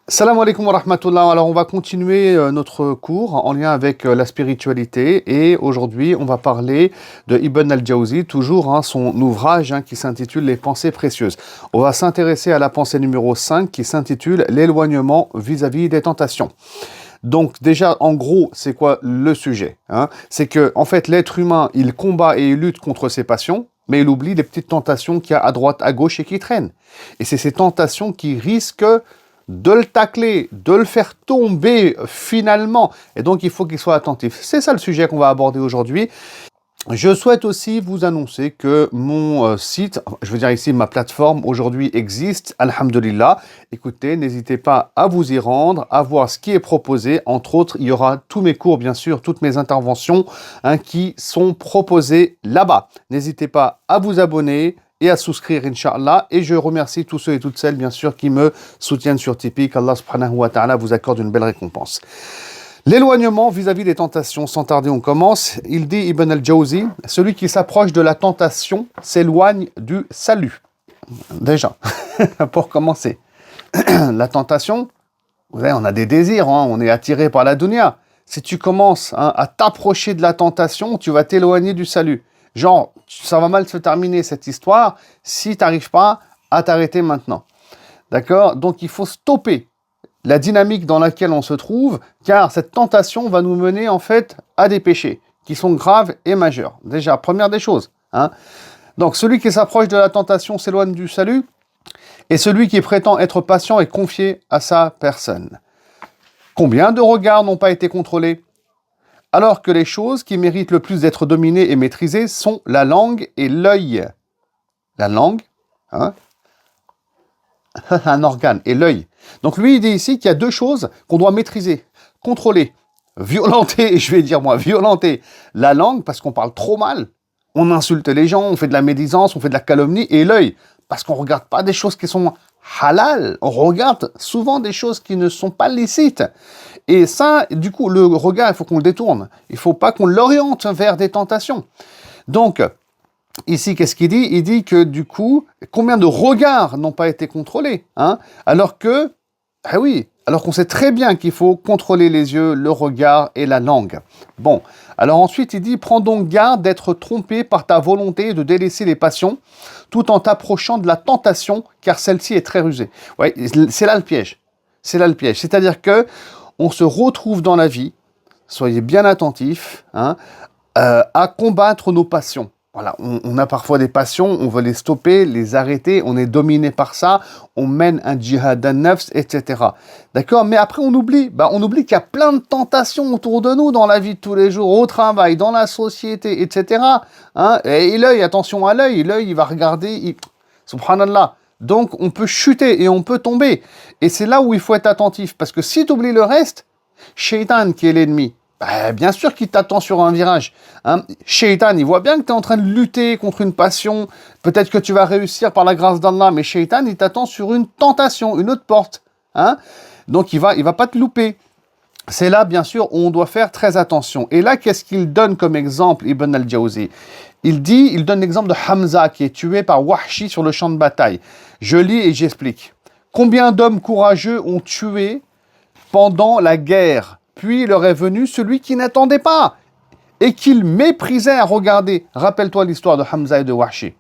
Salam alaikum wa rahmatullah. Alors, on va continuer notre cours en lien avec la spiritualité et aujourd'hui, on va parler de Ibn al-Jawzi, toujours son ouvrage qui s'intitule Les pensées précieuses. On va s'intéresser à la pensée numéro 5 qui s'intitule L'éloignement vis-à-vis des tentations. Donc déjà, en gros, c'est quoi le sujet C'est que, en fait, l'être humain, il combat et il lutte contre ses passions, mais il oublie les petites tentations qu'il y a à droite, à gauche et qui traînent. Et c'est ces tentations qui risquent de le tacler, de le faire tomber finalement. Et donc, il faut qu'il soit attentif. C'est ça le sujet qu'on va aborder aujourd'hui. Je souhaite aussi vous annoncer que mon site, je veux dire ici ma plateforme aujourd'hui existe, alhamdulillah. Écoutez, n'hésitez pas à vous y rendre, à voir ce qui est proposé. Entre autres, il y aura tous mes cours, bien sûr, toutes mes interventions qui sont proposées là-bas. N'hésitez pas à vous abonner et à souscrire, Inch'Allah. Et je remercie tous ceux et toutes celles, bien sûr, qui me soutiennent sur Tipeee. qu'Allah subhanahu wa ta'ala vous accorde une belle récompense. L'éloignement vis-à-vis des tentations, sans tarder on commence. Il dit Ibn al-Jawzi, celui qui s'approche de la tentation s'éloigne du salut. Déjà, pour commencer. La tentation, vous savez, on a des désirs, on est attiré par la dunya. Si tu commences à t'approcher de la tentation, tu vas t'éloigner du salut. Genre, ça va mal se terminer cette histoire si tu n'arrives pas à t'arrêter maintenant. D'accord? Donc il faut stopper la dynamique dans laquelle on se trouve, car cette tentation va nous mener en fait à des péchés qui sont graves et majeurs. Déjà, première des choses. Donc celui qui s'approche de la tentation s'éloigne du salut, et celui qui prétend être patient est confié à sa personne. Combien de regards n'ont pas été contrôlés? Alors que les choses qui méritent le plus d'être dominées et maîtrisées sont la langue et l'œil. La langue, un organe, et l'œil. Donc lui, il dit ici qu'il y a deux choses qu'on doit maîtriser, contrôler, violenter, je vais dire moi, violenter la langue parce qu'on parle trop mal. On insulte les gens, on fait de la médisance, on fait de la calomnie, et l'œil, parce qu'on ne regarde pas des choses qui sont halal, on regarde souvent des choses qui ne sont pas licites. Et ça, du coup, le regard, il faut qu'on le détourne. Il ne faut pas qu'on l'oriente vers des tentations. Donc, ici, qu'est-ce qu'il dit? Il dit que, du coup, combien de regards n'ont pas été contrôlés alors que, alors qu'on sait très bien qu'il faut contrôler les yeux, le regard et la langue. Bon, alors ensuite, il dit, prends donc garde d'être trompé par ta volonté de délaisser les passions, tout en t'approchant de la tentation, car celle-ci est très rusée. Ouais, c'est là le piège. C'est là le piège. C'est-à-dire que on se retrouve dans la vie, soyez bien attentifs, à combattre nos passions. Voilà, on a parfois des passions, on veut les stopper, les arrêter, on est dominé par ça, on mène un djihad an-nafs, etc. D'accord? Mais après, on oublie qu'il y a plein de tentations autour de nous dans la vie de tous les jours, au travail, dans la société, etc. Et l'œil, attention à l'œil, il va regarder, subhanallah. Donc, on peut chuter et on peut tomber. Et c'est là où il faut être attentif, parce que si tu oublies le reste, Shaitan qui est l'ennemi, bien sûr qu'il t'attend sur un virage. Shaitan, il voit bien que tu es en train de lutter contre une passion. Peut-être que tu vas réussir par la grâce d'Allah, mais Shaitan, il t'attend sur une tentation, une autre porte. Donc, il va pas te louper. C'est là, bien sûr, où on doit faire très attention. Et là, qu'est-ce qu'il donne comme exemple, Ibn al-Jawzi? Il donne l'exemple de Hamza qui est tué par Wahshi sur le champ de bataille. Je lis et j'explique. Combien d'hommes courageux ont tué pendant la guerre? Puis leur est venu celui qui n'attendait pas et qu'il méprisait à regarder. Rappelle-toi l'histoire de Hamza et de Wahshi.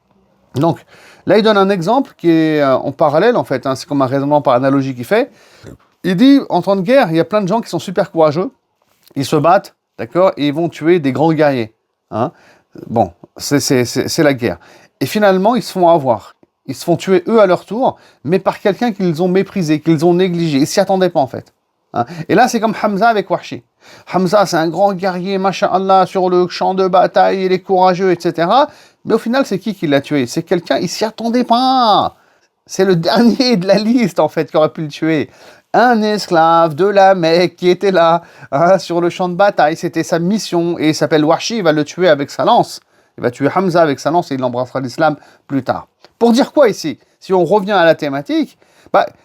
Donc, là, il donne un exemple qui est en parallèle, en fait. C'est comme un raisonnement par analogie qu'il fait. Il dit, en temps de guerre, il y a plein de gens qui sont super courageux. Ils se battent, d'accord, et ils vont tuer des grands guerriers. Bon, c'est la guerre. Et finalement, ils se font avoir. Ils se font tuer eux à leur tour, mais par quelqu'un qu'ils ont méprisé, qu'ils ont négligé. Ils ne s'y attendaient pas, en fait. Et là, c'est comme Hamza avec Wahshi. Hamza, c'est un grand guerrier, masha'Allah, sur le champ de bataille, il est courageux, etc. Mais au final, c'est qui l'a tué? C'est quelqu'un, il ne s'y attendait pas. C'est le dernier de la liste, en fait, qui aurait pu le tuer. Un esclave de la Mecque qui était là, sur le champ de bataille. C'était sa mission. Et il s'appelle Wahshi, il va le tuer avec sa lance. Il va tuer Hamza avec sa lance et il embrassera l'islam plus tard. Pour dire quoi ici? Si on revient à la thématique,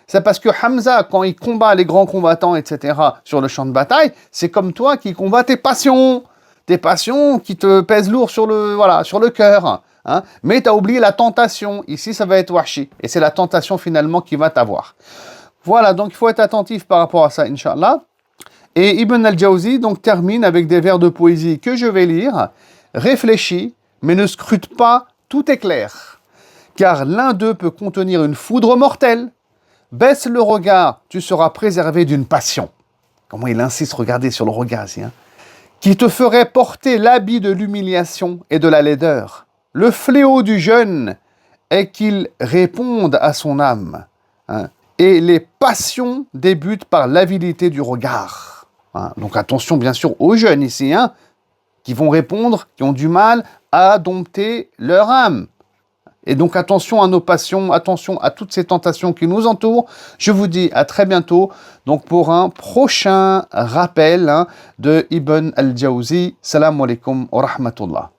c'est parce que Hamza, quand il combat les grands combattants, etc., sur le champ de bataille, c'est comme toi qui combats tes passions qui te pèsent lourd sur le cœur. Mais tu as oublié la tentation. Ici, ça va être Wahshi. Et c'est la tentation finalement qui va t'avoir. Voilà, donc il faut être attentif par rapport à ça, Inch'Allah. Et Ibn al-Jawzi donc termine avec des vers de poésie que je vais lire. Réfléchis, mais ne scrute pas, tout est clair. Car l'un d'eux peut contenir une foudre mortelle. Baisse le regard, tu seras préservé d'une passion. Comment il insiste, regardez sur le regard ici. Qui te ferait porter l'habit de l'humiliation et de la laideur. Le fléau du jeune est qu'il réponde à son âme. Et les passions débutent par l'avidité du regard. Donc attention bien sûr aux jeunes ici, qui vont répondre, qui ont du mal à dompter leur âme. Et donc attention à nos passions, attention à toutes ces tentations qui nous entourent. Je vous dis à très bientôt donc pour un prochain rappel de Ibn al-Jawzi. Salam alaikum wa rahmatullah.